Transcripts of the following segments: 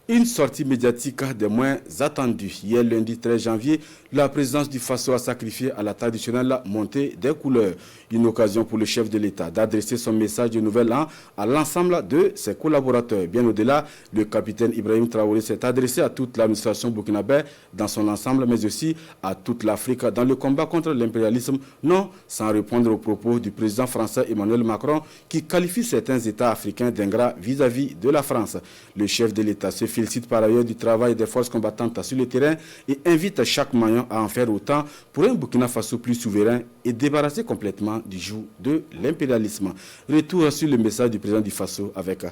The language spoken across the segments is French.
Une sortie médiatique des moins attendues. Hier, lundi 13 janvier, la présidence du Faso a sacrifié à la traditionnelle montée des couleurs. Une occasion pour le chef de l'État d'adresser son message de nouvel an à l'ensemble de ses collaborateurs. Bien au-delà, le capitaine Ibrahim Traoré s'est adressé à toute l'administration burkinabé dans son ensemble, mais aussi à toute l'Afrique dans le combat contre l'impérialisme, non sans répondre aux propos du président français Emmanuel Macron qui qualifie certains États africains d'ingrats vis-à-vis de la France. Le chef de l'État se félicite par ailleurs du travail des forces combattantes sur le terrain et invite chaque maillon à en faire autant pour un Burkina Faso plus souverain et débarrassé complètement du joug de l'impérialisme. Retour sur le message du président du Faso avec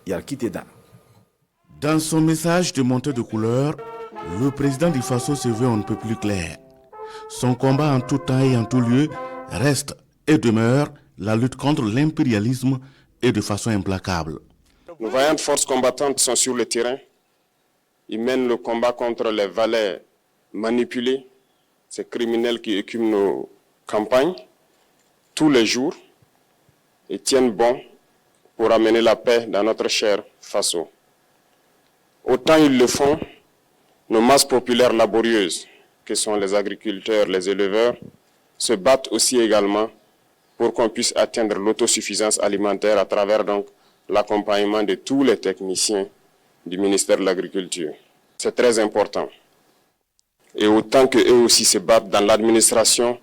Yarki Teda. Dans son message de montée de couleur, le président du Faso se veut un peu plus clair. Son combat en tout temps et en tout lieu reste et demeure la lutte contre l'impérialisme et de façon implacable. Nos vaillantes forces combattantes sont sur le terrain. Ils mènent le combat contre les valets manipulés, ces criminels qui écument nos campagnes tous les jours et tiennent bon pour amener la paix dans notre cher Faso. Autant ils le font, nos masses populaires laborieuses, que sont les agriculteurs, les éleveurs, se battent aussi également pour qu'on puisse atteindre l'autosuffisance alimentaire à travers donc l'accompagnement de tous les techniciens du ministère de l'Agriculture. C'est très important. Et autant qu'eux aussi se battent dans l'administration,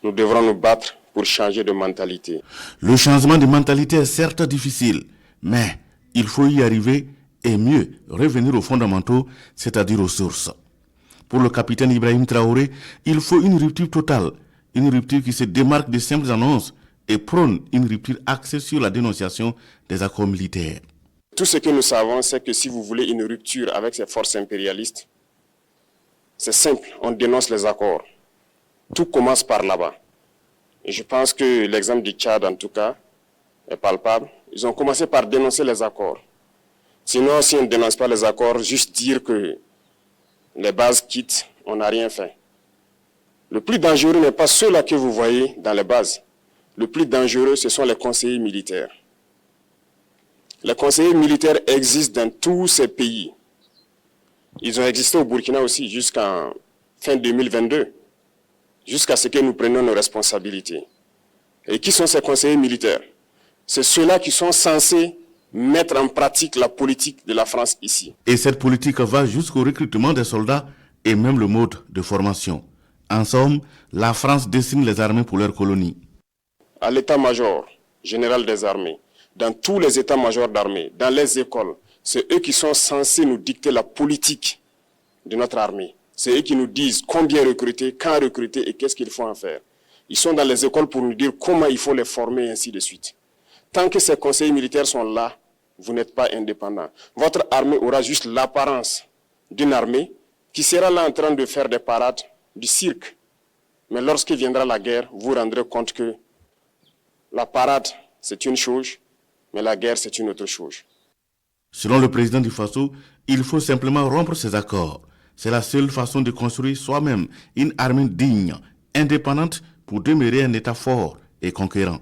nous devrons nous battre pour changer de mentalité. Le changement de mentalité est certes difficile, mais il faut y arriver et mieux revenir aux fondamentaux, c'est-à-dire aux sources. Pour le capitaine Ibrahim Traoré, il faut une rupture totale, une rupture qui se démarque des simples annonces et prône une rupture axée sur la dénonciation des accords militaires. Tout ce que nous savons, c'est que si vous voulez une rupture avec ces forces impérialistes, c'est simple, on dénonce les accords. Tout commence par là-bas. Et je pense que l'exemple du Tchad, en tout cas, est palpable. Ils ont commencé par dénoncer les accords. Sinon, si on ne dénonce pas les accords, juste dire que les bases quittent, on n'a rien fait. Le plus dangereux n'est pas ceux-là que vous voyez dans les bases. Le plus dangereux, ce sont les conseillers militaires. Les conseillers militaires existent dans tous ces pays. Ils ont existé au Burkina aussi jusqu'en fin 2022, jusqu'à ce que nous prenions nos responsabilités. Et qui sont ces conseillers militaires? C'est ceux-là qui sont censés mettre en pratique la politique de la France ici. Et cette politique va jusqu'au recrutement des soldats et même le mode de formation. En somme, la France dessine les armées pour leur colonie. À l'état-major général des armées, dans tous les états-majors d'armée, dans les écoles, c'est eux qui sont censés nous dicter la politique de notre armée. C'est eux qui nous disent combien recruter, quand recruter et qu'est-ce qu'il faut en faire. Ils sont dans les écoles pour nous dire comment il faut les former et ainsi de suite. Tant que ces conseillers militaires sont là, vous n'êtes pas indépendant. Votre armée aura juste l'apparence d'une armée qui sera là en train de faire des parades, du cirque. Mais lorsque viendra la guerre, vous vous rendrez compte que la parade, c'est une chose, mais la guerre, c'est une autre chose. Selon le président du Faso, il faut simplement rompre ces accords. C'est la seule façon de construire soi-même une armée digne, indépendante pour demeurer un État fort et conquérant.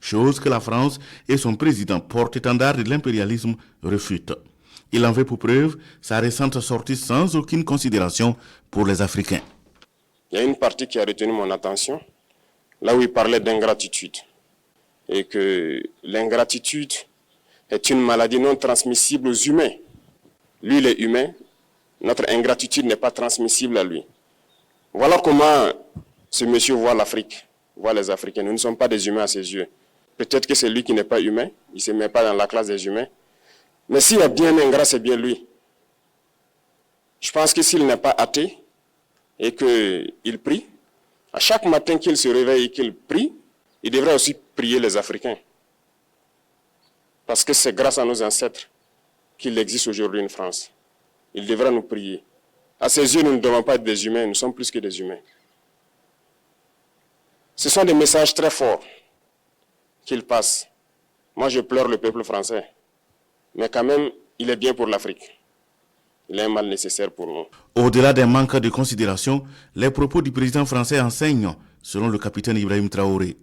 Chose que la France et son président porte-étendard de l'impérialisme refutent. Il en veut pour preuve sa récente sortie sans aucune considération pour les Africains. Il y a une partie qui a retenu mon attention, là où il parlait d'ingratitude. Et que l'ingratitude est une maladie non transmissible aux humains. Lui, il est humain, notre ingratitude n'est pas transmissible à lui. Voilà comment ce monsieur voit l'Afrique, voit les Africains. Nous ne sommes pas des humains à ses yeux. Peut-être que c'est lui qui n'est pas humain, il ne se met pas dans la classe des humains. Mais s'il y a bien un ingrat, c'est bien lui. Je pense que s'il n'est pas athée et qu'il prie, à chaque matin qu'il se réveille et qu'il prie, il devrait aussi prier les Africains. Parce que c'est grâce à nos ancêtres qu'il existe aujourd'hui une France. Il devrait nous prier. À ses yeux, nous ne devons pas être des humains, nous sommes plus que des humains. Ce sont des messages très forts qu'il passe. Moi, je pleure le peuple français. Mais quand même, il est bien pour l'Afrique. Il est un mal nécessaire pour nous. Au-delà d'un manque de considération, les propos du président français enseignent, selon le capitaine Ibrahim Traoré,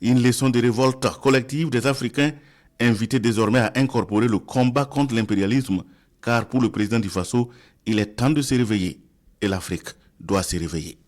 une leçon de révolte collective des Africains, invités désormais à incorporer le combat contre l'impérialisme car pour le président du Faso, il est temps de se réveiller et l'Afrique doit se réveiller.